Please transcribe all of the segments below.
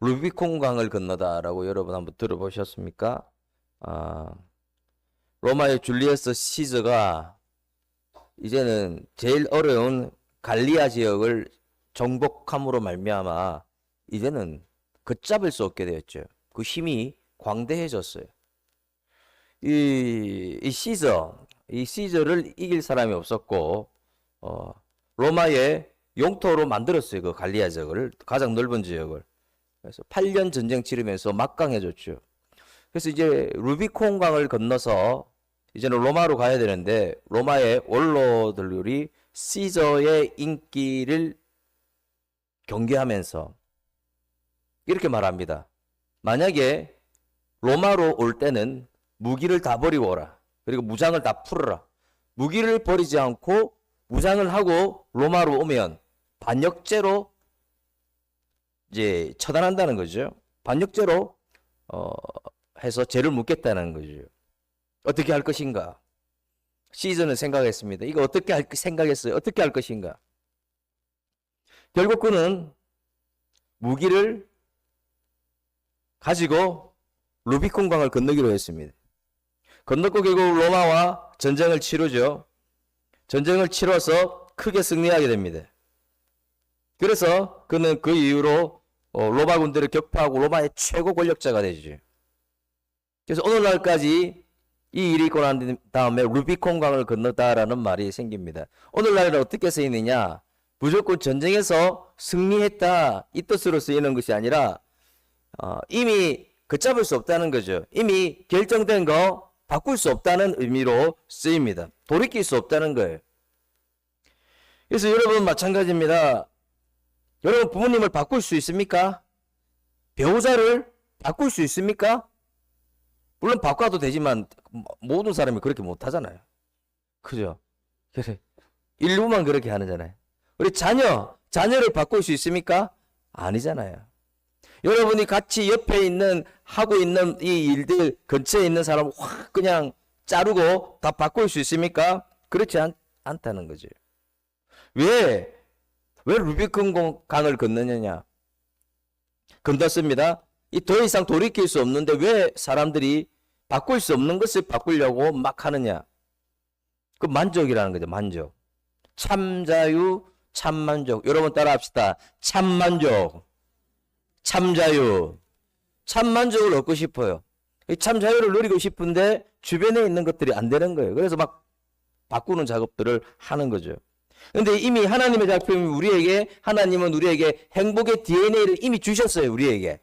루비콘강을 건너다라고 여러분 한번 들어보셨습니까? 로마의 줄리어스 시저가 이제는 제일 어려운 갈리아 지역을 정복함으로 말미암아 이제는 걷잡을 수 없게 되었죠. 그 힘이 광대해졌어요. 이 시저를 이길 사람이 없었고 로마의 영토로 만들었어요. 그 갈리아 지역을, 가장 넓은 지역을. 그래서 8년 전쟁 치르면서 막강해졌죠. 그래서 이제 루비콘강을 건너서 이제는 로마로 가야 되는데 로마의 원로들이 시저의 인기를 경계하면서 이렇게 말합니다. 만약에 로마로 올 때는 무기를 다 버리고 오라. 그리고 무장을 다 풀어라. 무기를 버리지 않고 무장을 하고 로마로 오면 반역죄로 이제 처단한다는 거죠. 반역죄로 해서 죄를 묻겠다는 거죠. 어떻게 할 것인가? 시즌은 생각했습니다. 이거 어떻게 생각했어요? 어떻게 할 것인가? 결국 그는 무기를 가지고 루비콘강을 건너기로 했습니다. 건너고 결국 로마와 전쟁을 치르죠. 전쟁을 치러서 크게 승리하게 됩니다. 그래서 그는 그 이후로 로마 군대를 격파하고 로마의 최고 권력자가 되죠. 그래서 오늘날까지 이 일이 있고 난 다음에 루비콘강을 건넜다라는 말이 생깁니다. 오늘날에는 어떻게 쓰이느냐? 무조건 전쟁에서 승리했다 이 뜻으로 쓰이는 것이 아니라 이미 걷잡을 수 없다는 거죠. 이미 결정된 거 바꿀 수 없다는 의미로 쓰입니다. 돌이킬 수 없다는 거예요. 그래서 여러분 마찬가지입니다. 여러분 부모님을 바꿀 수 있습니까? 배우자를 바꿀 수 있습니까? 물론 바꿔도 되지만 모든 사람이 그렇게 못하잖아요. 그죠? 그래 일부만 그렇게 하는잖아요. 우리 자녀를 바꿀 수 있습니까? 아니잖아요. 여러분이 같이 옆에 하고 있는 이 일들 근처에 있는 사람을 확 그냥 자르고 다 바꿀 수 있습니까? 그렇지 않다는 거죠. 왜 루비콘강을 건너느냐? 건넜습니다. 이 더 이상 돌이킬 수 없는데 왜 사람들이 바꿀 수 없는 것을 바꾸려고 막 하느냐? 그 만족이라는 거죠. 만족. 참자유, 참만족. 여러분 따라합시다. 참만족. 참자유. 참만족을 얻고 싶어요. 이 참자유를 누리고 싶은데 주변에 있는 것들이 안 되는 거예요. 그래서 막 바꾸는 작업들을 하는 거죠. 근데 이미 하나님의 작품이 하나님은 우리에게 행복의 DNA를 이미 주셨어요. 우리에게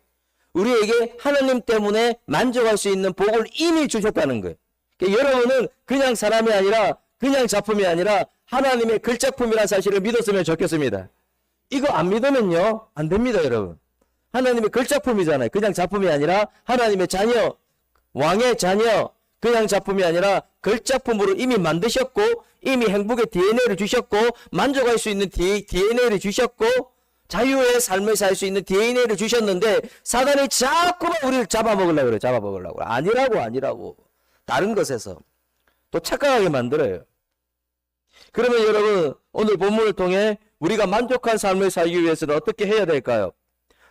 하나님 때문에 만족할 수 있는 복을 이미 주셨다는 거예요. 그러니까 여러분은 그냥 사람이 아니라 그냥 작품이 아니라 하나님의 글작품이라는 사실을 믿었으면 좋겠습니다. 이거 안 믿으면요 안 됩니다. 여러분 하나님의 글작품이잖아요. 그냥 작품이 아니라 하나님의 자녀, 왕의 자녀, 그냥 작품이 아니라 글작품으로 이미 만드셨고 이미 행복의 DNA를 주셨고 만족할 수 있는 DNA를 주셨고 자유의 삶을 살 수 있는 DNA를 주셨는데 사단이 자꾸만 우리를 잡아먹으려고 그래요. 잡아먹으려고. 아니라고. 다른 것에서 또 착각하게 만들어요. 그러면 여러분 오늘 본문을 통해 우리가 만족한 삶을 살기 위해서는 어떻게 해야 될까요?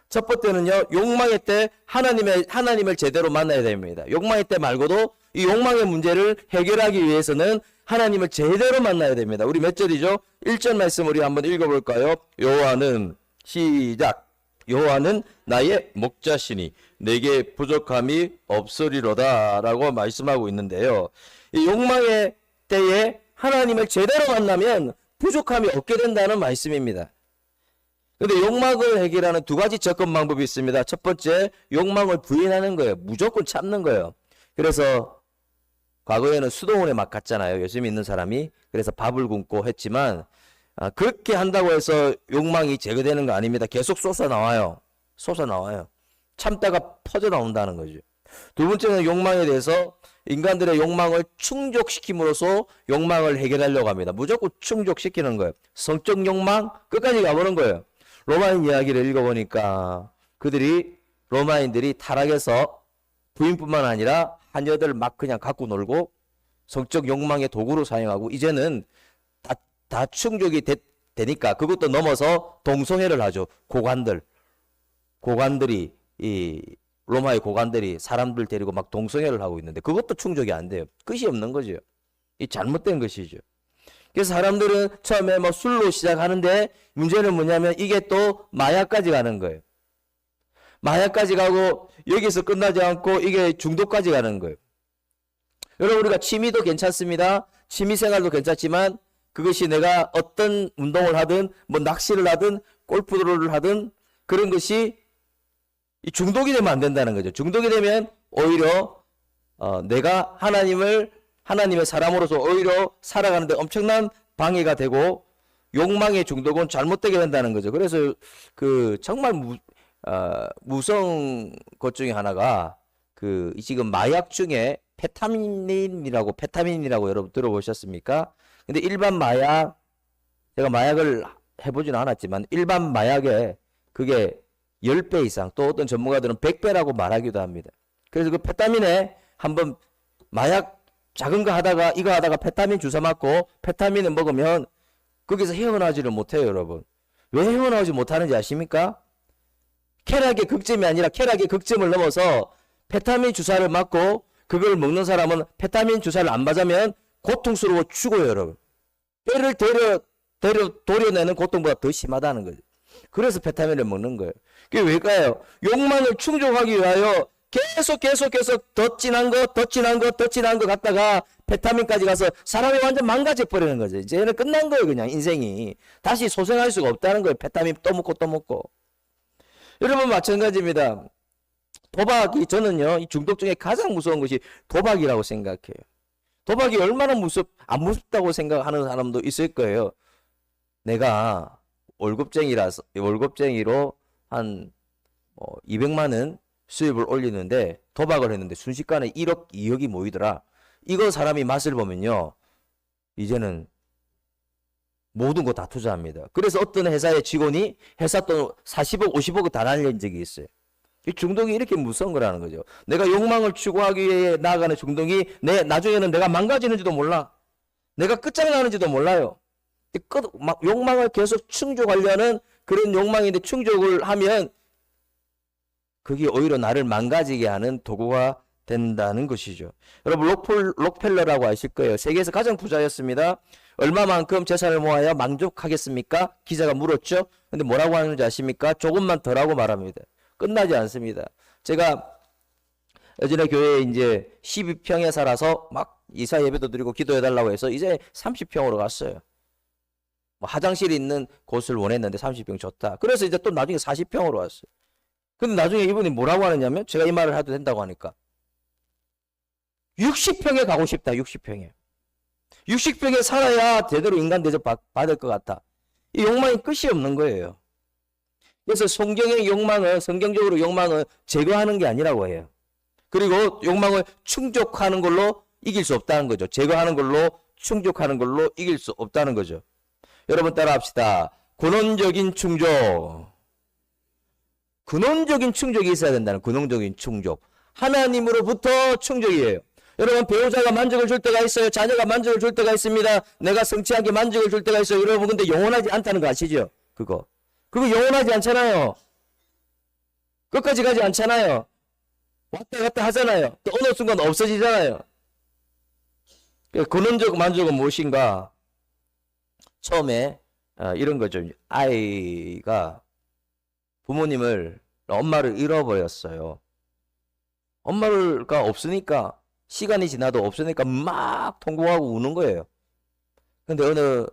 첫 번째는요. 욕망의 때 하나님을 제대로 만나야 됩니다. 욕망의 때 말고도 이 욕망의 문제를 해결하기 위해서는 하나님을 제대로 만나야 됩니다. 우리 몇 절이죠? 1절 말씀 우리 한번 읽어볼까요? 여호와는 시작. 여호와는 나의 목자시니 내게 부족함이 없으리로다 라고 말씀하고 있는데요. 이 욕망의 때에 하나님을 제대로 만나면 부족함이 없게 된다는 말씀입니다. 근데 욕망을 해결하는 두 가지 접근 방법이 있습니다. 첫 번째, 욕망을 부인하는 거예요. 무조건 참는 거예요. 그래서 과거에는 수도원에 막 갔잖아요. 열심히 있는 사람이. 그래서 밥을 굶고 했지만 그렇게 한다고 해서 욕망이 제거되는 거 아닙니다. 계속 솟아나와요. 참다가 퍼져나온다는 거죠. 두 번째는 욕망에 대해서 인간들의 욕망을 충족시킴으로써 욕망을 해결하려고 합니다. 무조건 충족시키는 거예요. 성적 욕망 끝까지 가보는 거예요. 로마인 이야기를 읽어보니까 로마인들이 타락해서 부인뿐만 아니라 하녀들 막 그냥 갖고 놀고 성적 욕망의 도구로 사용하고 이제는 다 충족이 되니까 그것도 넘어서 동성애를 하죠. 고관들이 이 로마의 고관들이 사람들 데리고 막 동성애를 하고 있는데 그것도 충족이 안 돼요. 끝이 없는 거죠. 이 잘못된 것이죠. 그래서 사람들은 처음에 뭐 술로 시작하는데 문제는 뭐냐면 이게 또 마약까지 가는 거예요. 마약까지 가고 여기서 끝나지 않고 이게 중독까지 가는 거예요. 여러분 우리가 취미도 괜찮습니다. 취미생활도 괜찮지만 그것이 내가 어떤 운동을 하든 뭐 낚시를 하든 골프를 하든 그런 것이 중독이 되면 안 된다는 거죠. 중독이 되면 오히려 내가 하나님의 사람으로서 오히려 살아가는데 엄청난 방해가 되고 욕망의 중독은 잘못되게 된다는 거죠. 그래서 그 정말 무서운 것 중에 하나가 그 지금 마약 중에 페타민이라고 여러분 들어보셨습니까? 근데 일반 마약, 제가 마약을 해보지는 않았지만 일반 마약에 그게 10배 이상, 또 어떤 전문가들은 100배라고 말하기도 합니다. 그래서 그 페타민에 한번 마약 작은 거 하다가 이거 하다가 페타민 주사 맞고 페타민을 먹으면 거기서 헤어나오지를 못해요, 여러분. 왜 헤어나오지 못하는지 아십니까? 쾌락의 극점이 아니라 쾌락의 극점을 넘어서 페타민 주사를 맞고 그걸 먹는 사람은 페타민 주사를 안 맞으면 고통스러워 죽어요, 여러분. 뼈를 도려내는 고통보다 더 심하다는 거죠. 그래서 페타민을 먹는 거예요. 그게 왜일까요? 욕망을 충족하기 위하여 계속 더 진한 거 갖다가 페타민까지 가서 사람이 완전 망가져 버리는 거죠. 이제는 끝난 거예요, 그냥 인생이. 다시 소생할 수가 없다는 거예요. 페타민 또 먹고. 여러분 마찬가지입니다. 도박이 저는요, 이 중독 중에 가장 무서운 것이 도박이라고 생각해요. 도박이 얼마나 안 무섭다고 생각하는 사람도 있을 거예요. 내가 월급쟁이로 한 200만 원 수입을 올리는데 도박을 했는데 순식간에 1억, 2억이 모이더라. 이거 사람이 맛을 보면요, 이제는 모든 거 다 투자합니다. 그래서 어떤 회사의 직원이 회사 돈 40억, 50억을 다 날린 적이 있어요. 이 중독이 이렇게 무서운 거라는 거죠. 내가 욕망을 추구하기 위해 나아가는 중독이 나중에는 내가 망가지는지도 몰라. 내가 끝장나는지도 몰라요. 욕망을 계속 충족하려는 그런 욕망인데 충족을 하면 그게 오히려 나를 망가지게 하는 도구가 된다는 것이죠. 여러분 록펠러라고 아실 거예요. 세계에서 가장 부자였습니다. 얼마만큼 재산을 모아야 만족하겠습니까? 기자가 물었죠. 근데 뭐라고 하는지 아십니까? 조금만 더라고 말합니다. 끝나지 않습니다. 제가 예전에 교회에 이제 12평에 살아서 막 이사 예배도 드리고 기도해달라고 해서 이제 30평으로 갔어요. 뭐 화장실이 있는 곳을 원했는데 30평 좋다. 그래서 이제 또 나중에 40평으로 왔어요. 근데 나중에 이분이 뭐라고 하느냐면 제가 이 말을 해도 된다고 하니까 60평에 가고 싶다. 60평에. 60평에 살아야 제대로 인간 대접 받을 것 같다. 이 욕망이 끝이 없는 거예요. 그래서 성경적으로 욕망을 제거하는 게 아니라고 해요. 그리고 욕망을 충족하는 걸로 이길 수 없다는 거죠. 제거하는 걸로 충족하는 걸로 이길 수 없다는 거죠. 여러분 따라합시다. 근원적인 충족. 근원적인 충족이 있어야 된다는 근원적인 충족. 하나님으로부터 충족이에요. 여러분 배우자가 만족을 줄 때가 있어요. 자녀가 만족을 줄 때가 있습니다. 내가 성취하게 만족을 줄 때가 있어요. 여러분 근데 영원하지 않다는 거 아시죠? 그거 영원하지 않잖아요. 끝까지 가지 않잖아요. 왔다 갔다 하잖아요. 또 어느 순간 없어지잖아요. 근원적 만족은 무엇인가? 처음에 이런 거죠. 아이가 엄마를 잃어버렸어요. 엄마가 없으니까 시간이 지나도 없으니까 막 통곡하고 우는 거예요. 근데 어느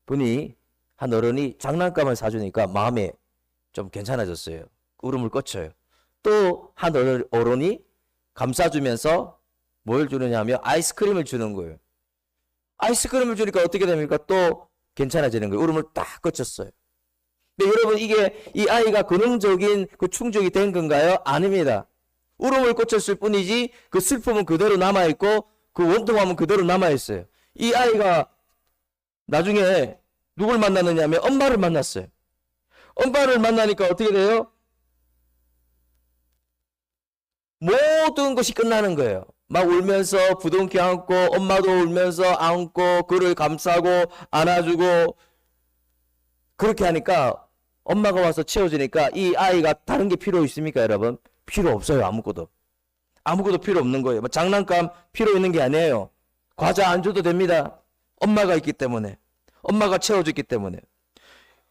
분이 한 어른이 장난감을 사주니까 마음이 좀 괜찮아졌어요. 울음을 껐어요. 또 한 어른이 감싸주면서 뭘 주느냐 하면 아이스크림을 주는 거예요. 아이스크림을 주니까 어떻게 됩니까? 또 괜찮아지는 거예요. 울음을 딱 껐었어요. 근데 여러분 이 아이가 근원적인 그 충족이 된 건가요? 아닙니다. 울음을 꽂혔을 뿐이지 그 슬픔은 그대로 남아있고 그 원통함은 그대로 남아있어요. 이 아이가 나중에 누굴 만났느냐 하면 엄마를 만났어요. 엄마를 만나니까 어떻게 돼요? 모든 것이 끝나는 거예요. 막 울면서 부둥켜 안고 엄마도 울면서 안고 그를 감싸고 안아주고 그렇게 하니까 엄마가 와서 채워주니까 이 아이가 다른 게 필요 있습니까, 여러분? 필요 없어요. 아무것도. 아무것도 필요 없는 거예요. 뭐 장난감 필요 있는 게 아니에요. 과자 안 줘도 됩니다. 엄마가 있기 때문에. 엄마가 채워주기 때문에.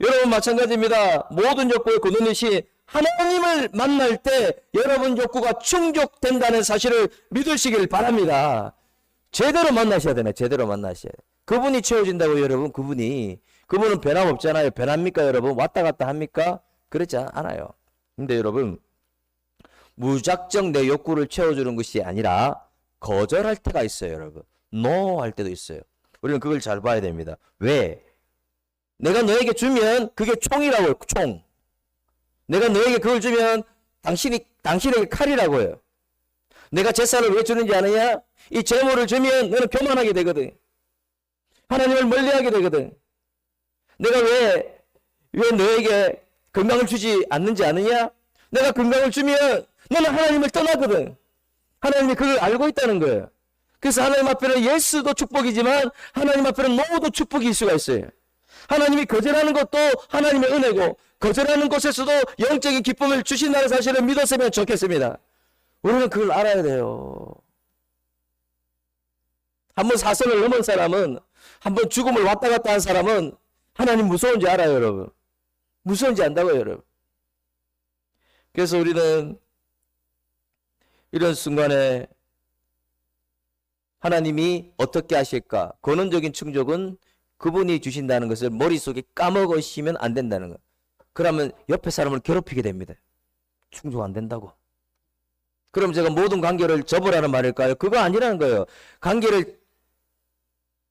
여러분 마찬가지입니다. 모든 욕구의 근원이신 하나님을 만날 때 여러분 욕구가 충족된다는 사실을 믿으시길 바랍니다. 제대로 만나셔야 되네. 제대로 만나셔야 돼. 그분이 채워진다고 여러분. 그분은 변함없잖아요. 변합니까 여러분? 왔다 갔다 합니까? 그렇지 않아요. 근데 여러분 무작정 내 욕구를 채워주는 것이 아니라 거절할 때가 있어요. 여러분. NO 할 때도 있어요. 우리는 그걸 잘 봐야 됩니다. 왜? 내가 너에게 주면 그게 총이라고요. 총. 내가 너에게 그걸 주면 당신에게 칼이라고 해요. 내가 재산을 왜 주는지 아느냐? 이 재물을 주면 너는 교만하게 되거든. 하나님을 멀리하게 되거든. 내가 왜 너에게 건강을 주지 않는지 아느냐? 내가 건강을 주면 너는 하나님을 떠나거든. 하나님이 그걸 알고 있다는 거예요. 그래서 하나님 앞에는 예스도 축복이지만 하나님 앞에는 노도 축복일 수가 있어요. 하나님이 거절하는 것도 하나님의 은혜고 거절하는 곳에서도 영적인 기쁨을 주신다는 사실을 믿었으면 좋겠습니다. 우리는 그걸 알아야 돼요. 한번 사선을 넘은 사람은, 한번 죽음을 왔다 갔다 한 사람은 하나님 무서운지 알아요, 여러분. 무서운지 안다고요, 여러분. 그래서 우리는 이런 순간에 하나님이 어떻게 하실까? 근원적인 충족은 그분이 주신다는 것을 머릿속에 까먹으시면 안 된다는 거예요. 그러면 옆에 사람을 괴롭히게 됩니다. 충족 안 된다고. 그럼 제가 모든 관계를 접으라는 말일까요? 그거 아니라는 거예요. 관계를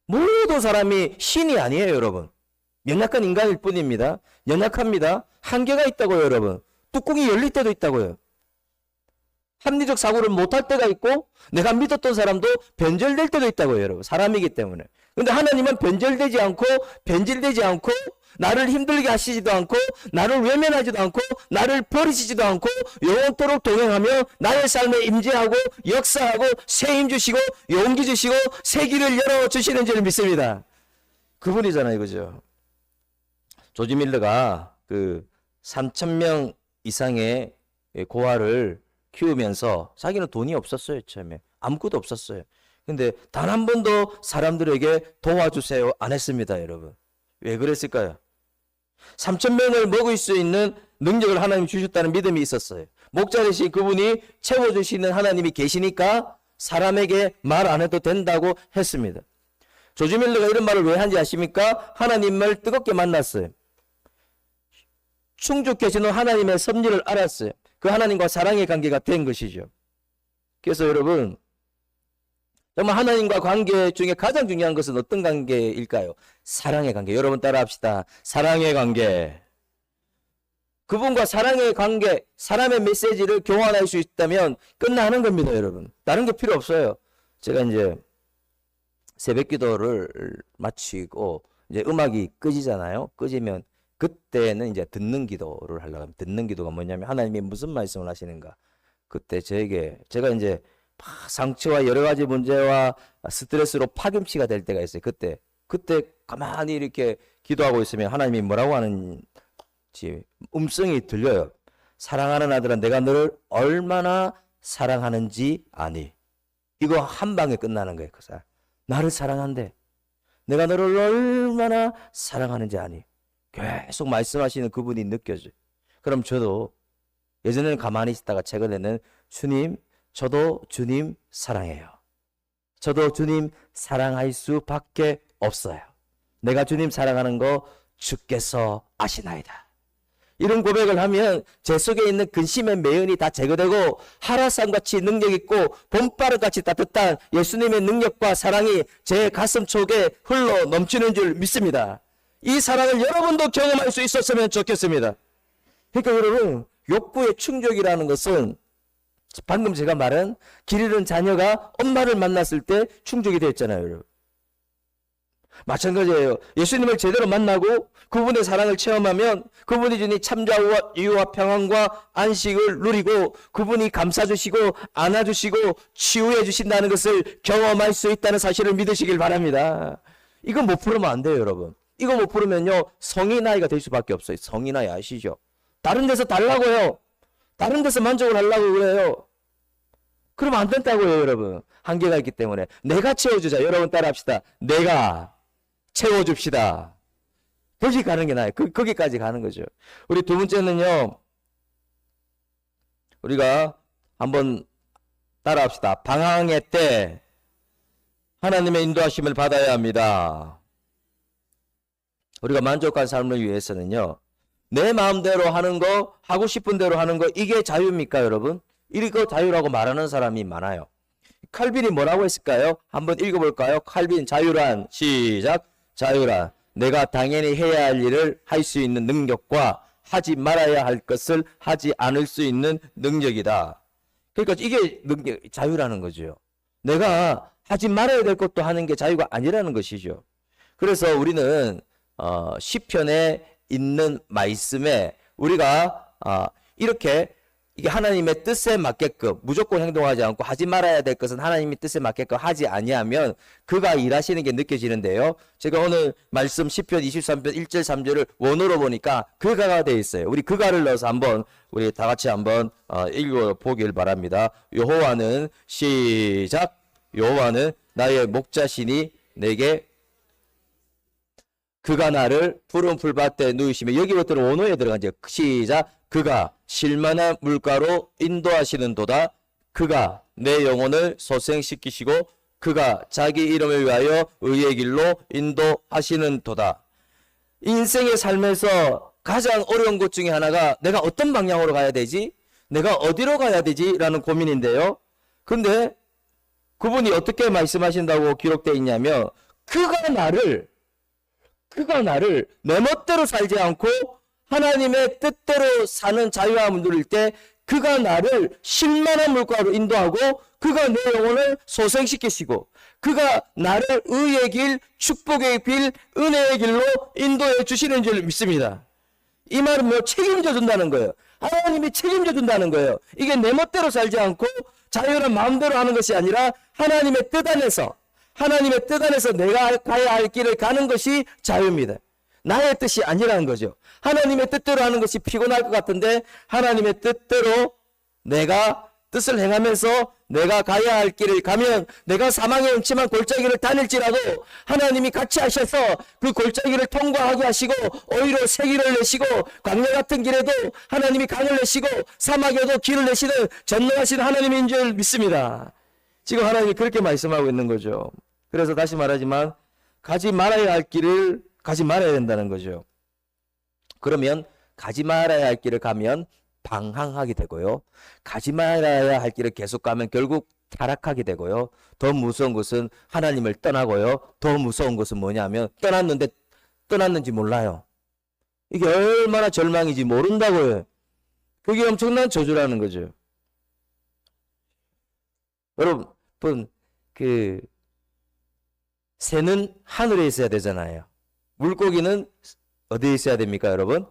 모든 사람이 신이 아니에요, 여러분. 연약한 인간일 뿐입니다. 연약합니다. 한계가 있다고요, 여러분. 뚜껑이 열릴 때도 있다고요. 합리적 사고를 못할 때가 있고 내가 믿었던 사람도 변절될 때도 있다고요, 여러분. 사람이기 때문에. 근데 하나님은 변절되지 않고 변질되지 않고 나를 힘들게 하시지도 않고 나를 외면하지도 않고 나를 버리시지도 않고 영원토록 동행하며 나의 삶에 임재하고 역사하고 새 힘 주시고 용기 주시고 새 길을 열어주시는 줄 믿습니다. 그분이잖아요, 그죠? 조지 밀러가 그 3,000명 이상의 고아를 키우면서 자기는 돈이 없었어요. 처음에 아무것도 없었어요. 근데 단 한 번도 사람들에게 도와주세요 안 했습니다, 여러분. 왜 그랬을까요? 3,000명을 먹을 수 있는 능력을 하나님이 주셨다는 믿음이 있었어요. 목자 되신 그분이 채워주시는 하나님이 계시니까 사람에게 말 안 해도 된다고 했습니다. 조지 밀러가 이런 말을 왜 한지 아십니까? 하나님을 뜨겁게 만났어요. 충족해주는 하나님의 섭리를 알았어요. 그 하나님과 사랑의 관계가 된 것이죠. 그래서 여러분, 정말 하나님과 관계 중에 가장 중요한 것은 어떤 관계일까요? 사랑의 관계. 여러분 따라합시다. 사랑의 관계. 그분과 사랑의 관계, 사람의 메시지를 교환할 수 있다면 끝나는 겁니다, 여러분. 다른 게 필요 없어요. 제가 이제 새벽 기도를 마치고 이제 음악이 끄지잖아요. 끄지면 그때는 이제 듣는 기도를 하려고 합니다. 듣는 기도가 뭐냐면 하나님이 무슨 말씀을 하시는가. 그때 제가 이제 상처와 여러 가지 문제와 스트레스로 파김치가 될 때가 있어요. 그때 가만히 이렇게 기도하고 있으면 하나님이 뭐라고 하는지 음성이 들려요. 사랑하는 아들아, 내가 너를 얼마나 사랑하는지 아니. 이거 한 방에 끝나는 거예요. 그래서 나를 사랑한대. 내가 너를 얼마나 사랑하는지 아니. 계속 말씀하시는 그분이 느껴져요. 그럼 저도 예전에는 가만히 있다가 최근에는 주님, 저도 주님 사랑해요. 저도 주님 사랑할 수밖에 없어요. 내가 주님 사랑하는 거 주께서 아시나이다. 이런 고백을 하면 제 속에 있는 근심의 매연이 다 제거되고 하라산같이 능력있고 봄바람같이 따뜻한 예수님의 능력과 사랑이 제 가슴속에 흘러 넘치는 줄 믿습니다. 이 사랑을 여러분도 경험할 수 있었으면 좋겠습니다. 그러니까 여러분, 욕구의 충족이라는 것은 방금 제가 말한 길 잃은 자녀가 엄마를 만났을 때 충족이 되었잖아요, 여러분. 마찬가지예요. 예수님을 제대로 만나고 그분의 사랑을 체험하면 그분이 주니 참자와 유와 평안과 안식을 누리고 그분이 감싸주시고 안아주시고 치유해 주신다는 것을 경험할 수 있다는 사실을 믿으시길 바랍니다. 이거 못 풀으면 안 돼요, 여러분. 이거 못 풀으면요 성인 아이가 될 수밖에 없어요. 성인 아이 아시죠? 다른 데서 달라고요. 다른 데서 만족을 하려고 그래요. 그러면 안 된다고요, 여러분. 한계가 있기 때문에. 내가 채워주자. 여러분 따라합시다. 내가 채워줍시다. 거기 가는 게 나아요. 거기까지 가는 거죠. 우리 두 번째는요. 우리가 한번 따라합시다. 방황의 때 하나님의 인도하심을 받아야 합니다. 우리가 만족한 삶을 위해서는요. 내 마음대로 하는 거, 하고 싶은 대로 하는 거, 이게 자유입니까, 여러분? 이거 자유라고 말하는 사람이 많아요. 칼빈이 뭐라고 했을까요? 한번 읽어볼까요? 칼빈 자유란, 시작. 자유란, 내가 당연히 해야 할 일을 할 수 있는 능력과 하지 말아야 할 것을 하지 않을 수 있는 능력이다. 그러니까 이게 자유라는 거죠. 내가 하지 말아야 될 것도 하는 게 자유가 아니라는 것이죠. 그래서 우리는 시편에 있는 말씀에 우리가 이렇게 이게 하나님의 뜻에 맞게끔 무조건 행동하지 않고 하지 말아야 될 것은 하나님의 뜻에 맞게끔 하지 아니하면 그가 일하시는 게 느껴지는데요. 제가 오늘 말씀 시편 23편 1절 3절을 원어로 보니까 그가가 되어 있어요. 우리 그가를 넣어서 한번 우리 다 같이 한번 읽어보길 바랍니다. 여호와는 시작. 여호와는 나의 목자시니 내게 그가 나를 푸른 풀밭에 누이시며, 여기부터는 원어에 들어가죠. 시작. 그가 실만한 물가로 인도하시는 도다. 그가 내 영혼을 소생시키시고 그가 자기 이름을 위하여 의의 길로 인도하시는 도다. 인생의 삶에서 가장 어려운 것 중에 하나가 내가 어떤 방향으로 가야 되지? 내가 어디로 가야 되지? 라는 고민인데요. 근데 그분이 어떻게 말씀하신다고 기록되어 있냐면 그가 나를 내 멋대로 살지 않고 하나님의 뜻대로 사는 자유함을 누릴 때 그가 나를 실만한 물가로 인도하고 그가 내 영혼을 소생시키시고 그가 나를 의의 길, 축복의 길, 은혜의 길로 인도해 주시는 줄 믿습니다. 이 말은 뭐 책임져 준다는 거예요. 하나님이 책임져 준다는 거예요. 이게 내 멋대로 살지 않고 자유는 마음대로 하는 것이 아니라 하나님의 뜻 안에서 내가 가야 할 길을 가는 것이 자유입니다. 나의 뜻이 아니라는 거죠. 하나님의 뜻대로 하는 것이 피곤할 것 같은데 하나님의 뜻대로 내가 뜻을 행하면서 내가 가야 할 길을 가면 내가 사망의 음침한 골짜기를 다닐지라도 하나님이 같이 하셔서 그 골짜기를 통과하게 하시고 오히려 새 길을 내시고 광야 같은 길에도 하나님이 강을 내시고 사막에도 길을 내시는 전능하신 하나님인 줄 믿습니다. 지금 하나님이 그렇게 말씀하고 있는 거죠. 그래서 다시 말하지만 가지 말아야 할 길을 가지 말아야 된다는 거죠. 그러면 가지 말아야 할 길을 가면 방황하게 되고요. 가지 말아야 할 길을 계속 가면 결국 타락하게 되고요. 더 무서운 것은 하나님을 떠나고요. 더 무서운 것은 뭐냐면 떠났는지 몰라요. 이게 얼마나 절망인지 모른다고요. 그게 엄청난 저주라는 거죠. 여러분, 새는 하늘에 있어야 되잖아요. 물고기는 어디에 있어야 됩니까, 여러분?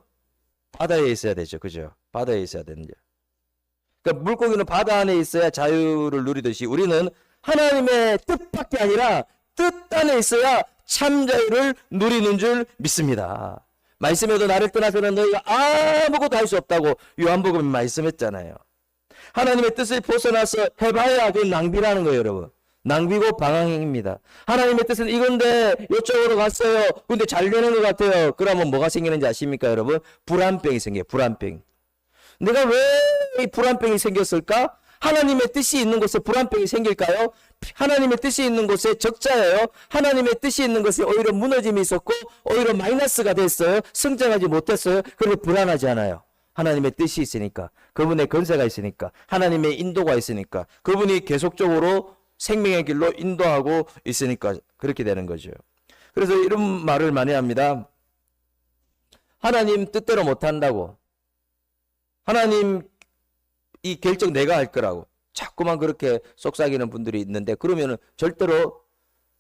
바다에 있어야 되죠. 그죠? 바다에 있어야 되는데. 그러니까 물고기는 바다 안에 있어야 자유를 누리듯이 우리는 하나님의 뜻밖에 아니라 뜻 안에 있어야 참 자유를 누리는 줄 믿습니다. 말씀에도 나를 떠나서는 너희가 아무것도 할 수 없다고 요한복음에 말씀했잖아요. 하나님의 뜻을 벗어나서 해봐야 그건 낭비라는 거예요, 여러분. 낭비고 방황입니다. 하나님의 뜻은 이건데 이쪽으로 갔어요. 근데 잘 되는 것 같아요. 그러면 뭐가 생기는지 아십니까, 여러분? 불안병이 생겨요. 불안병. 내가 왜 이 불안병이 생겼을까? 하나님의 뜻이 있는 곳에 불안병이 생길까요? 하나님의 뜻이 있는 곳에 적자예요. 하나님의 뜻이 있는 곳에 오히려 무너짐이 있었고 오히려 마이너스가 됐어요. 성장하지 못했어요. 그리고 불안하지 않아요. 하나님의 뜻이 있으니까, 그분의 권세가 있으니까, 하나님의 인도가 있으니까, 그분이 계속적으로 생명의 길로 인도하고 있으니까 그렇게 되는 거죠. 그래서 이런 말을 많이 합니다. 하나님 뜻대로 못한다고. 하나님 이 결정 내가 할 거라고. 자꾸만 그렇게 속삭이는 분들이 있는데 그러면 절대로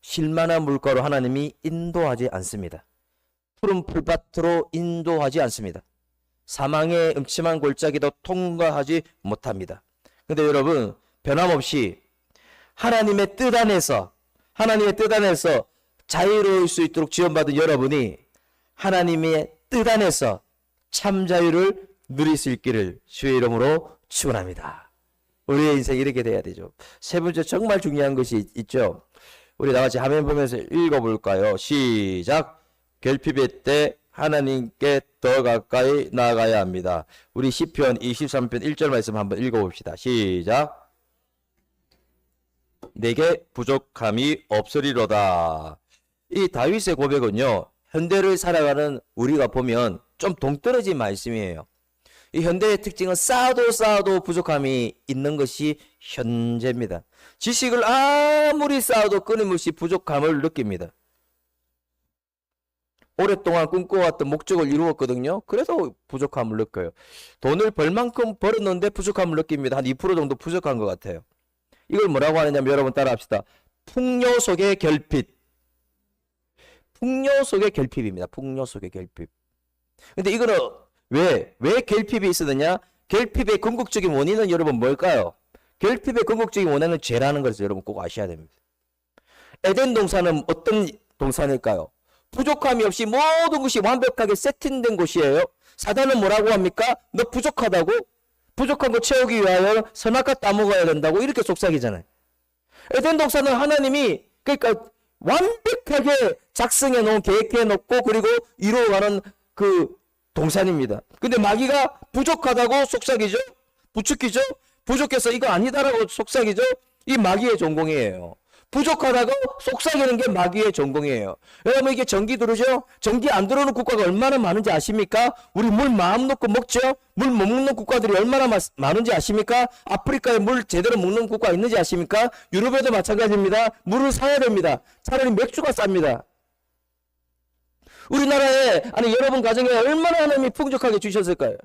실만한 물가로 하나님이 인도하지 않습니다. 푸른 풀밭으로 인도하지 않습니다. 사망의 음침한 골짜기도 통과하지 못합니다. 근데 여러분, 변함없이 하나님의 뜻 안에서 자유로울 수 있도록 지원받은 여러분이 하나님의 뜻 안에서 참 자유를 누릴 수 있기를 주의 이름으로 축원합니다. 우리의 인생 이렇게 돼야 되죠. 세 번째 정말 중요한 것이 있죠. 우리 나같이 화면 보면서 읽어볼까요? 시작. 결핍의 때 하나님께 더 가까이 나아가야 합니다. 우리 시편 23편 1절 말씀 한번 읽어봅시다. 시작. 내게 부족함이 없으리로다. 이 다윗의 고백은요, 현대를 살아가는 우리가 보면 좀 동떨어진 말씀이에요. 이 현대의 특징은 쌓아도 부족함이 있는 것이 현재입니다. 지식을 아무리 쌓아도 끊임없이 부족함을 느낍니다. 오랫동안 꿈꿔왔던 목적을 이루었거든요. 그래서 부족함을 느껴요. 돈을 벌 만큼 벌었는데 부족함을 느낍니다. 한 2% 정도 부족한 것 같아요. 이걸 뭐라고 하느냐면 여러분 따라합시다. 풍요 속의 결핍. 풍요 속의 결핍입니다. 풍요 속의 결핍. 근데 이거는 왜 결핍이 있었느냐? 결핍의 궁극적인 원인은 여러분 뭘까요? 결핍의 궁극적인 원인은 죄라는 것을 여러분 꼭 아셔야 됩니다. 에덴 동산은 어떤 동산일까요? 부족함이 없이 모든 것이 완벽하게 세팅된 곳이에요. 사단은 뭐라고 합니까? 너 부족하다고? 부족한 거 채우기 위하여 선악과 따먹어야 된다고 이렇게 속삭이잖아요. 에덴 동산은 하나님이 그러니까 완벽하게 작성해 놓은 계획해 놓고 그리고 이루어가는 그 동산입니다. 근데 마귀가 부족하다고 속삭이죠. 부추기죠. 부족해서 이거 아니다라고 속삭이죠. 이 마귀의 전공이에요. 부족하다고 속삭이는 게 마귀의 전공이에요. 여러분 이게 전기 들어오죠? 전기 안 들어오는 국가가 얼마나 많은지 아십니까? 우리 물 마음 놓고 먹죠? 물 못 먹는 국가들이 얼마나 많은지 아십니까? 아프리카에 물 제대로 먹는 국가 있는지 아십니까? 유럽에도 마찬가지입니다. 물을 사야 됩니다. 차라리 맥주가 쌉니다. 우리나라에 아니 여러분 가정에 얼마나 하나님이 풍족하게 주셨을까요?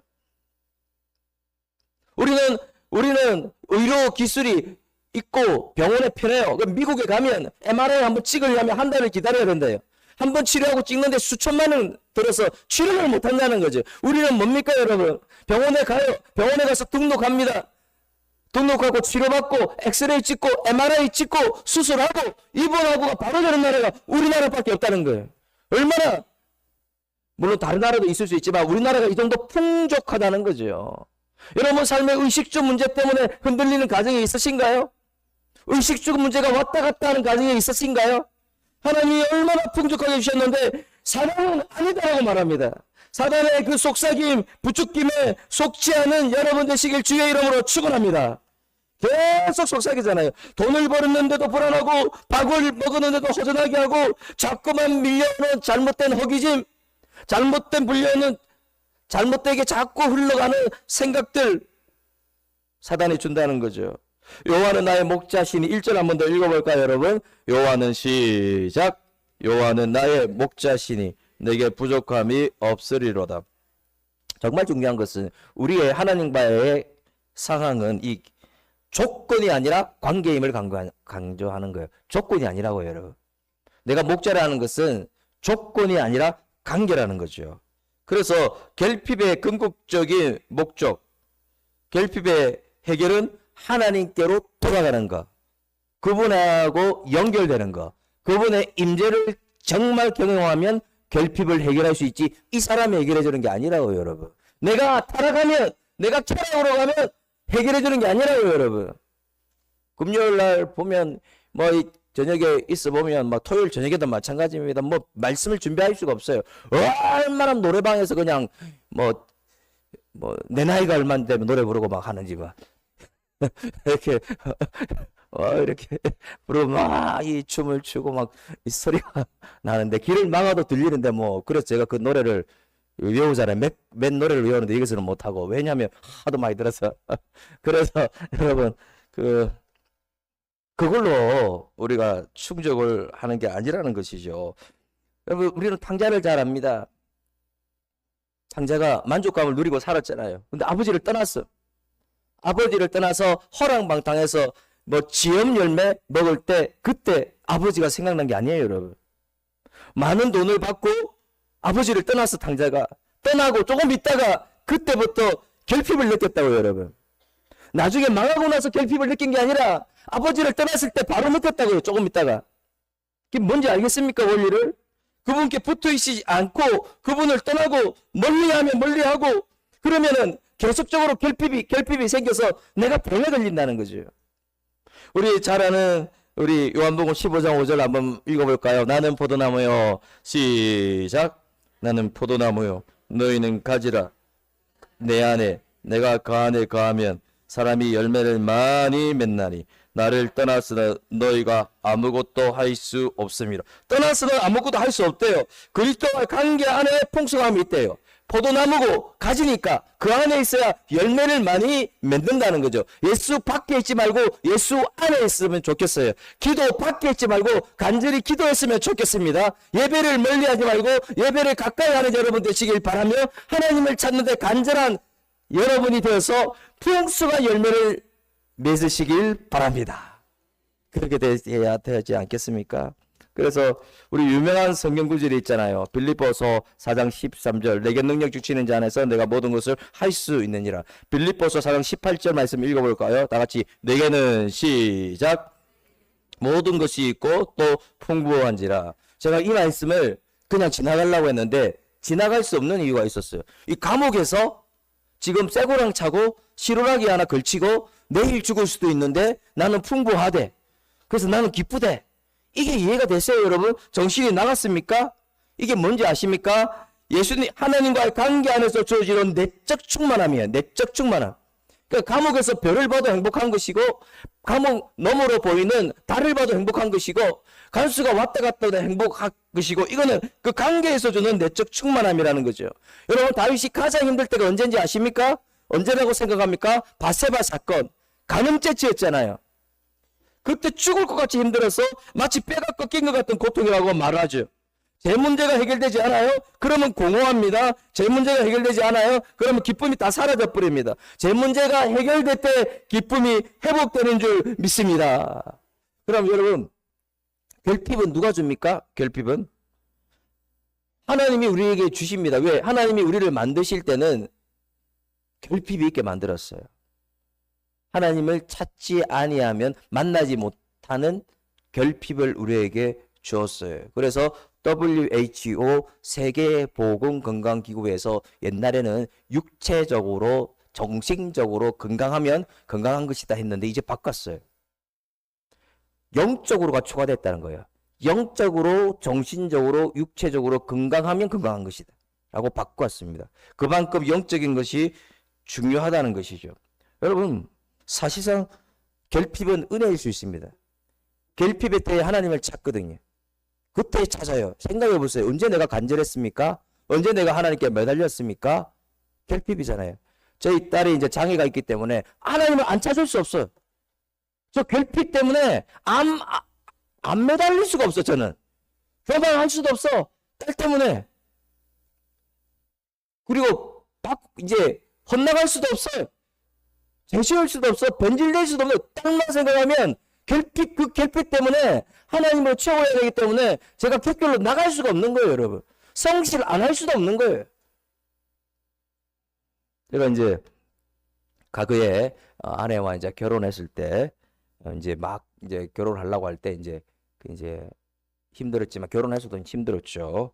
우리는 의료 기술이 있고 병원에 편해요. 미국에 가면 MRI 한번 찍으려면 한 달을 기다려야 된대요. 한 번 치료하고 찍는데 수천만 원 들어서 치료를 못 한다는 거죠. 우리는 뭡니까 여러분? 병원에 가요. 병원에 가서 등록합니다. 등록하고 치료받고 엑스레이 찍고 MRI 찍고 수술하고 입원하고가 바로 되는 나라가 우리나라밖에 없다는 거예요. 얼마나 물론 다른 나라도 있을 수 있지만 우리나라가 이 정도 풍족하다는 거죠. 여러분 삶의 의식주 문제 때문에 흔들리는 가정이 있으신가요? 의식주 문제가 왔다 갔다 하는 가정이 있으신가요? 하나님이 얼마나 풍족하게 주셨는데 사단은 아니다라고 말합니다. 사단의 그 속삭임, 부추김에 속지 않은 여러분 되시길 주의 이름으로 축원합니다. 계속 속삭이잖아요. 돈을 벌었는데도 불안하고 밥을 먹었는데도 허전하게 하고 자꾸만 밀려오는 잘못된 허기짐, 잘못된 불려오는 잘못되게 자꾸 흘러가는 생각들 사단이 준다는 거죠. 여호와는 나의 목자시니 1절 한 번 더 읽어볼까요 여러분? 여호와는 시작. 여호와는 나의 목자시니 내게 부족함이 없으리로다. 정말 중요한 것은 우리의 하나님과의 상황은 이 조건이 아니라 관계임을 강조하는 거예요. 조건이 아니라고요 여러분. 내가 목자라는 것은 조건이 아니라 관계라는 거죠. 그래서 결핍의 궁극적인 목적, 결핍의 해결은 하나님께로 돌아가는 것, 그분하고 연결되는 것, 그분의 임재를 정말 경영하면 결핍을 해결할 수 있지 이 사람이 해결해 주는 게 아니라고요 여러분. 내가 타락하면 내가 타락으로 가면 해결해 주는 게 아니라고요 여러분. 금요일 날 보면 뭐 저녁에 있어 보면 뭐 토요일 저녁에도 마찬가지입니다. 뭐 말씀을 준비할 수가 없어요. 얼마나 노래방에서 그냥 뭐 내 나이가 얼마나 되면 노래 부르고 막 하는지 막 이렇게 이렇게 부르고 막 이 춤을 추고 막 이 소리가 나는데 길을 막아도 들리는데 뭐 그래서 제가 그 노래를 외우잖아요. 몇 노래를 외우는데 이것은 못하고 왜냐하면 하도 많이 들어서 그래서 여러분 그걸로 우리가 충족을 하는 게 아니라는 것이죠. 여러분 우리는 탕자를 잘 압니다. 탕자가 만족감을 누리고 살았잖아요. 근데 아버지를 떠났어. 아버지를 떠나서 허랑방탕해서 뭐 지엄 열매 먹을 때 그때 아버지가 생각난 게 아니에요 여러분. 많은 돈을 받고 아버지를 떠났어. 탕자가 떠나고 조금 있다가 그때부터 결핍을 느꼈다고요 여러분. 나중에 망하고 나서 결핍을 느낀 게 아니라 아버지를 떠났을 때 바로 느꼈다고요. 조금 있다가. 그게 뭔지 알겠습니까 원리를? 그분께 붙어있지 않고 그분을 떠나고 멀리하면 멀리하고 그러면은 계속적으로 결핍이 생겨서 내가 병에 걸린다는 거죠. 우리 잘 아는 우리 요한복음 15장 5절 한번 읽어볼까요? 나는 포도나무요. 시작. 나는 포도나무요. 너희는 가지라. 내 안에 내가 그 안에 거하면 사람이 열매를 많이 맺나니 나를 떠나서는 너희가 아무것도 할 수 없음이라. 떠나서는 아무것도 할 수 없대요. 그리스도와 관계 안에 풍성함이 있대요. 포도나무고 가지니까 그 안에 있어야 열매를 많이 맺는다는 거죠. 예수 밖에 있지 말고 예수 안에 있으면 좋겠어요. 기도 밖에 있지 말고 간절히 기도했으면 좋겠습니다. 예배를 멀리하지 말고 예배를 가까이 하는 여러분 되시길 바라며 하나님을 찾는데 간절한 여러분이 되어서 풍성한 열매를 맺으시길 바랍니다. 그렇게 돼야 되지 않겠습니까? 그래서 우리 유명한 성경 구절이 있잖아요. 빌립보서 4장 13절 내게 능력 주시는 자 안에서 내가 모든 것을 할 수 있느니라. 빌립보서 4장 18절 말씀 읽어볼까요? 다 같이 내게는 시작 모든 것이 있고 또 풍부한지라. 제가 이 말씀을 그냥 지나가려고 했는데 지나갈 수 없는 이유가 있었어요. 이 감옥에서 지금 쇠고랑 차고 시루라기 하나 걸치고 내일 죽을 수도 있는데 나는 풍부하대. 그래서 나는 기쁘대. 이게 이해가 됐어요, 여러분? 정신이 나갔습니까? 이게 뭔지 아십니까? 예수님, 하나님과의 관계 안에서 주어지는 내적 충만함이에요. 내적 충만함. 그러니까 감옥에서 별을 봐도 행복한 것이고, 감옥 너머로 보이는 달을 봐도 행복한 것이고, 간수가 왔다 갔다 해도 행복한 것이고, 이거는 그 관계에서 주는 내적 충만함이라는 거죠. 여러분, 다윗이 가장 힘들 때가 언제인지 아십니까? 언제라고 생각합니까? 바세바 사건. 간음죄였잖아요. 그때 죽을 것 같이 힘들어서 마치 뼈가 꺾인 것 같은 고통이라고 말하죠. 제 문제가 해결되지 않아요? 그러면 공허합니다. 제 문제가 해결되지 않아요? 그러면 기쁨이 다 사라져 버립니다. 제 문제가 해결될 때 기쁨이 회복되는 줄 믿습니다. 그럼 여러분, 결핍은 누가 줍니까? 결핍은 하나님이 우리에게 주십니다. 왜? 하나님이 우리를 만드실 때는 결핍이 있게 만들었어요. 하나님을 찾지 아니하면 만나지 못하는 결핍을 우리에게 주었어요. 그래서 WHO 세계보건건강기구에서 옛날에는 육체적으로 정신적으로 건강하면 건강한 것이다 했는데 이제 바꿨어요. 영적으로가 추가됐다는 거예요. 영적으로 정신적으로 육체적으로 건강하면 건강한 것이다 라고 바꿨습니다. 그만큼 영적인 것이 중요하다는 것이죠. 여러분, 사실상 결핍은 은혜일 수 있습니다. 결핍의 때에 하나님을 찾거든요. 그때 찾아요. 생각해 보세요. 언제 내가 간절했습니까? 언제 내가 하나님께 매달렸습니까? 결핍이잖아요. 저희 딸이 이제 장애가 있기 때문에 하나님을 안 찾을 수 없어요. 저 결핍 때문에 안 매달릴 수가 없어. 저는 교만할 수도 없어. 딸 때문에. 그리고 이제 헛나갈 수도 없어요. 제시할 수도 없어. 변질될 수도 없어. 딱만 생각하면 그 결핍 때문에 하나님으로 채워야 되기 때문에 제가 객결로 나갈 수가 없는 거예요, 여러분. 성실 안 할 수도 없는 거예요. 제가 이제 과거에 아내와 이제 결혼했을 때 이제 막 이제 결혼하려고 할 때 이제 힘들었지만 결혼해서도 힘들었죠.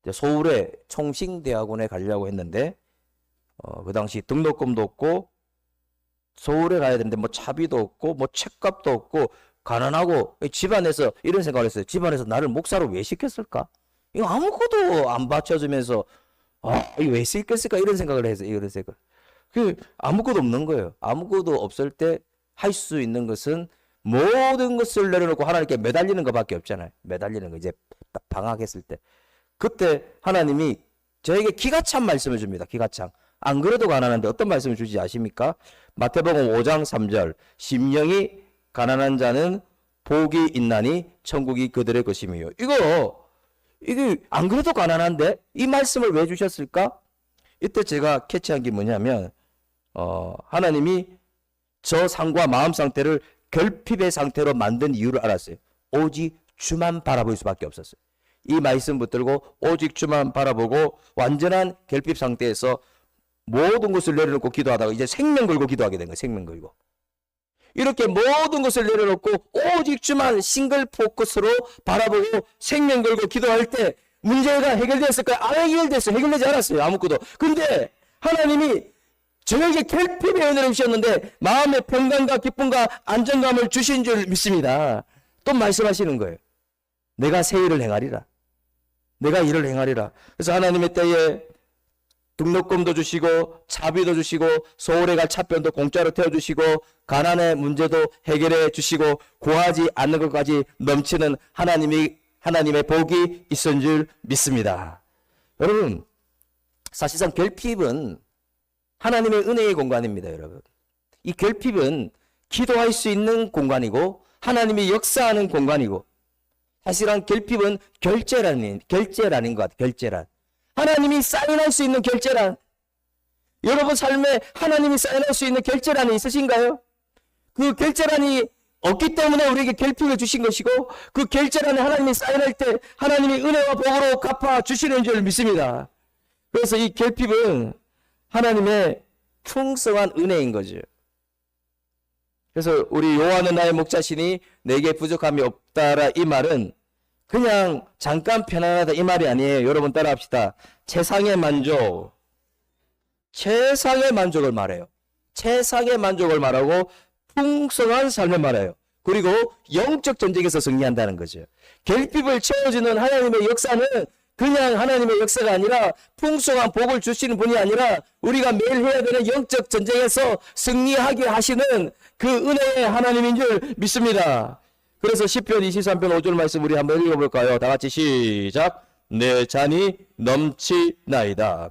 이제 서울의 총신대학원에 가려고 했는데 그 당시 등록금도 없고 서울에 가야 되는데 뭐 차비도 없고 뭐 책값도 없고 가난하고 집안에서 이런 생각을 했어요. 집안에서 나를 목사로 왜 시켰을까? 이거 아무것도 안 받쳐주면서 이거 왜 시켰을까? 이런 생각을 해서 이런 생각. 그 아무것도 없는 거예요. 아무것도 없을 때 할 수 있는 것은 모든 것을 내려놓고 하나님께 매달리는 것밖에 없잖아요. 매달리는 거 이제 방학했을 때 그때 하나님이 저에게 기가 찬 말씀을 줍니다. 기가 찬. 안 그래도 가난한데 어떤 말씀을 주지 아십니까? 마태복음 5장 3절 심령이 가난한 자는 복이 있나니 천국이 그들의 것이며 이게 안 그래도 가난한데 이 말씀을 왜 주셨을까? 이때 제가 캐치한 게 뭐냐면 하나님이 저 상과 마음 상태를 결핍의 상태로 만든 이유를 알았어요. 오직 주만 바라볼 수밖에 없었어요. 이 말씀 붙들고 오직 주만 바라보고 완전한 결핍 상태에서 모든 것을 내려놓고 기도하다가 이제 생명 걸고 기도하게 된 거예요. 생명 걸고. 이렇게 모든 것을 내려놓고 오직 주만 싱글 포커스로 바라보고 생명 걸고 기도할 때 문제가 해결되었을까요? 안 해결됐어요. 해결되지 않았어요. 아무것도. 근데 하나님이 저에게 결핍의 은혜를 주셨는데 마음의 평강과 기쁨과 안정감을 주신 줄 믿습니다. 또 말씀하시는 거예요. 내가 새 일을 행하리라. 내가 일을 행하리라. 그래서 하나님의 때에 등록금도 주시고 차비도 주시고 서울에 갈 차편도 공짜로 태워주시고 가난의 문제도 해결해 주시고 구하지 않는 것까지 넘치는 하나님의 복이 있은 줄 믿습니다. 여러분, 사실상 결핍은 하나님의 은혜의 공간입니다. 여러분, 이 결핍은 기도할 수 있는 공간이고 하나님이 역사하는 공간이고, 사실상 결핍은 결제라는 것 같아요. 결제란, 하나님이 사인할 수 있는 결제란. 여러분 삶에 하나님이 사인할 수 있는 결제란이 있으신가요? 그 결제란이 없기 때문에 우리에게 결핍을 주신 것이고, 그 결제란에 하나님이 사인할 때 하나님이 은혜와 복으로 갚아 주시는 줄 믿습니다. 그래서 이 결핍은 하나님의 풍성한 은혜인 거죠. 그래서 우리 요한은 나의 목자시니 내게 부족함이 없다라, 이 말은 그냥 잠깐 편안하다 이 말이 아니에요. 여러분 따라합시다. 최상의 만족을 말해요. 최상의 만족을 말하고 풍성한 삶을 말해요. 그리고 영적 전쟁에서 승리한다는 거죠. 결핍을 채워주는 하나님의 역사는 그냥 하나님의 역사가 아니라 풍성한 복을 주시는 분이 아니라 우리가 매일 해야 되는 영적 전쟁에서 승리하게 하시는 그 은혜의 하나님인 줄 믿습니다. 그래서 시편 23편 5절 말씀 우리 한번 읽어볼까요? 다 같이 시작. 내 잔이 넘치나이다.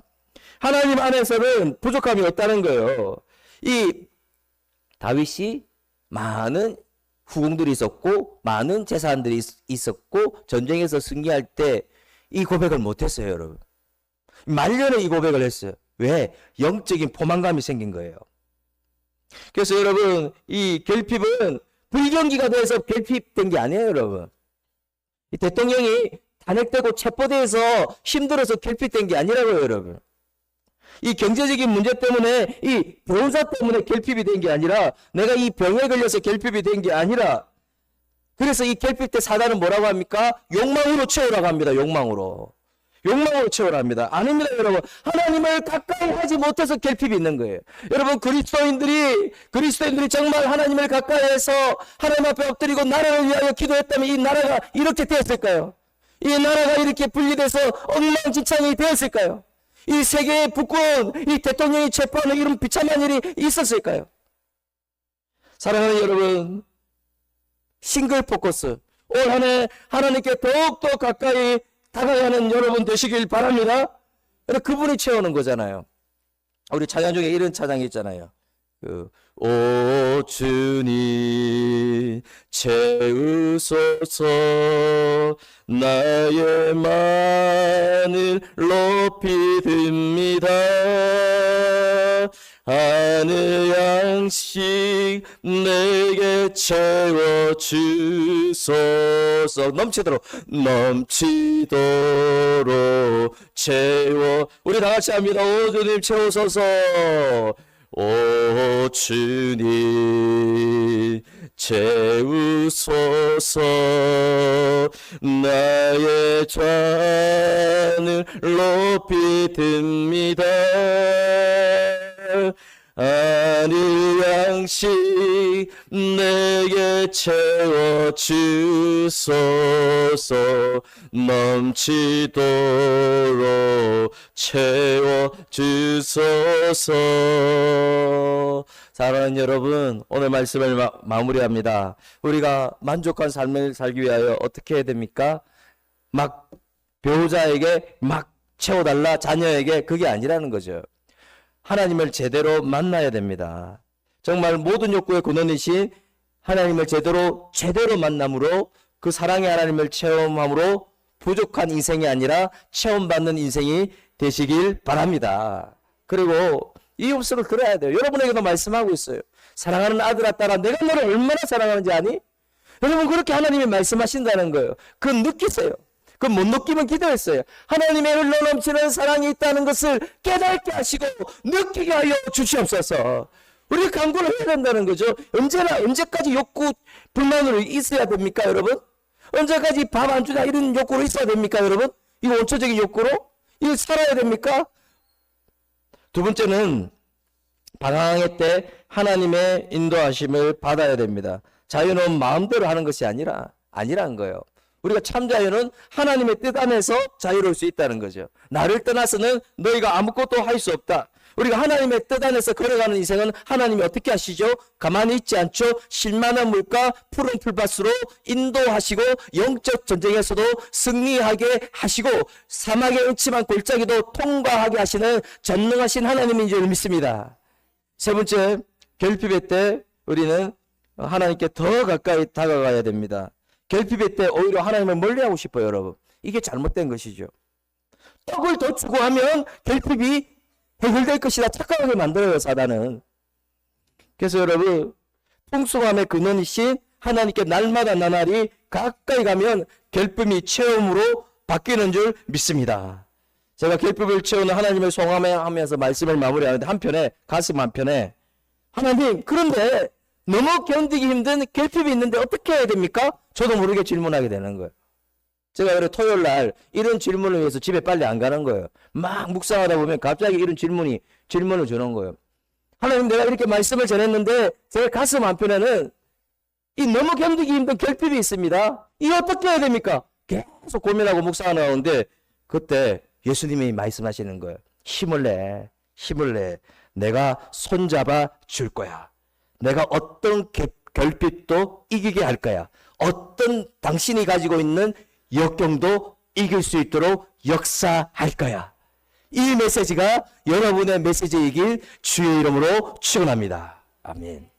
하나님 안에서는 부족함이 없다는 거예요. 이 다윗이 많은 후궁들이 있었고 많은 재산들이 있었고 전쟁에서 승리할 때 이 고백을 못했어요. 여러분, 말년에 이 고백을 했어요. 왜? 영적인 포만감이 생긴 거예요. 그래서 여러분, 이 결핍은 불경기가 돼서 결핍된 게 아니에요. 여러분, 이 대통령이 탄핵되고 체포돼서 힘들어서 결핍된 게 아니라고요. 여러분, 이 경제적인 문제 때문에 이 변호사 때문에 결핍이 된 게 아니라, 내가 이 병에 걸려서 결핍이 된 게 아니라, 그래서 이 결핍 때 사단은 뭐라고 합니까? 욕망으로 채우라고 합니다. 욕망으로 채우라 합니다. 아닙니다. 여러분, 하나님을 가까이 하지 못해서 결핍이 있는 거예요. 여러분, 그리스도인들이 정말 하나님을 가까이 해서 하나님 앞에 엎드리고 나라를 위하여 기도했다면 이 나라가 이렇게 되었을까요? 이 나라가 이렇게 분리돼서 엉망진창이 되었을까요? 이 세계의 부끄러운 이 대통령이 체포하는 이런 비참한 일이 있었을까요? 사랑하는 여러분, 싱글 포커스, 올 한 해 하나님께 더욱더 가까이 다가가는 여러분 되시길 바랍니다. 그분이 채우는 거잖아요. 우리 찬양 중에 이런 찬양이 있잖아요. 오 주님 채우소서 나의 만을 높이 듭니다. 하늘 양식 내게 채워주소서. 넘치도록 채워. 우리 다같이 합니다. 오 주님 채우소서. 오 주님 채우소서 나의 잔을 높이 듭니다. 하늘 양식 내게 채워주소서 넘치도록 채워주소서. 사랑하는 여러분, 오늘 말씀을 마무리합니다. 우리가 만족한 삶을 살기 위하여 어떻게 해야 됩니까? 막 배우자에게 막 채워달라, 자녀에게, 그게 아니라는 거죠. 하나님을 제대로 만나야 됩니다. 정말 모든 욕구의 근원이신 하나님을 제대로 만남으로, 그 사랑의 하나님을 체험함으로 부족한 인생이 아니라 체험받는 인생이 되시길 바랍니다. 그리고 이 음성을 들어야 돼요. 여러분에게도 말씀하고 있어요. 사랑하는 아들아 딸아, 내가 너를 얼마나 사랑하는지 아니? 여러분, 그렇게 하나님이 말씀하신다는 거예요. 그건 느끼세요. 그 못 느끼면 기도했어요. 하나님의 흘러넘치는 사랑이 있다는 것을 깨닫게 하시고 느끼게 하여 주시옵소서. 우리가 간구를 해야 된다는 거죠. 언제까지 욕구 불만으로 있어야 됩니까, 여러분? 언제까지 밥 안 주냐 이런 욕구로 있어야 됩니까, 여러분? 이 원초적인 욕구로? 이거 살아야 됩니까? 두 번째는 방황의 때 하나님의 인도하심을 받아야 됩니다. 자유는 마음대로 하는 것이 아니라는 거예요. 우리가 참 자유는 하나님의 뜻 안에서 자유로울 수 있다는 거죠. 나를 떠나서는 너희가 아무것도 할 수 없다. 우리가 하나님의 뜻 안에서 걸어가는 인생은 하나님이 어떻게 하시죠? 가만히 있지 않죠? 실만한 물가 푸른 풀밭으로 인도하시고 영적 전쟁에서도 승리하게 하시고 사막의 음침한 골짜기도 통과하게 하시는 전능하신 하나님인 줄 믿습니다. 세 번째, 결핍의 때 우리는 하나님께 더 가까이 다가가야 됩니다. 결핍의 때 오히려 하나님을 멀리하고 싶어요, 여러분. 이게 잘못된 것이죠. 떡을 더 추구하면 결핍이 해결될 것이다 착각하게 만들어요, 사단은. 그래서 여러분, 풍성함의 근원이신 하나님께 날마다 나날이 가까이 가면 결핍이 체험으로 바뀌는 줄 믿습니다. 제가 결핍을 채우는 하나님을 송함하면서 말씀을 마무리하는데 한편에, 가슴 한편에, 하나님, 그런데 너무 견디기 힘든 결핍이 있는데 어떻게 해야 됩니까? 저도 모르게 질문하게 되는 거예요. 제가 그래 토요일 날 이런 질문을 위해서 집에 빨리 안 가는 거예요. 막 묵상하다 보면 갑자기 이런 질문을 주는 거예요. 하나님, 내가 이렇게 말씀을 전했는데 제 가슴 한편에는 이 너무 견디기 힘든 결핍이 있습니다. 이 어떻게 해야 됩니까? 계속 고민하고 묵상하는 가운데 그때 예수님이 말씀하시는 거예요. 힘을 내. 내가 손잡아 줄 거야. 내가 어떤 결핍도 이기게 할 거야. 어떤 당신이 가지고 있는 역경도 이길 수 있도록 역사할 거야. 이 메시지가 여러분의 메시지이길 주의 이름으로 축원합니다. 아멘.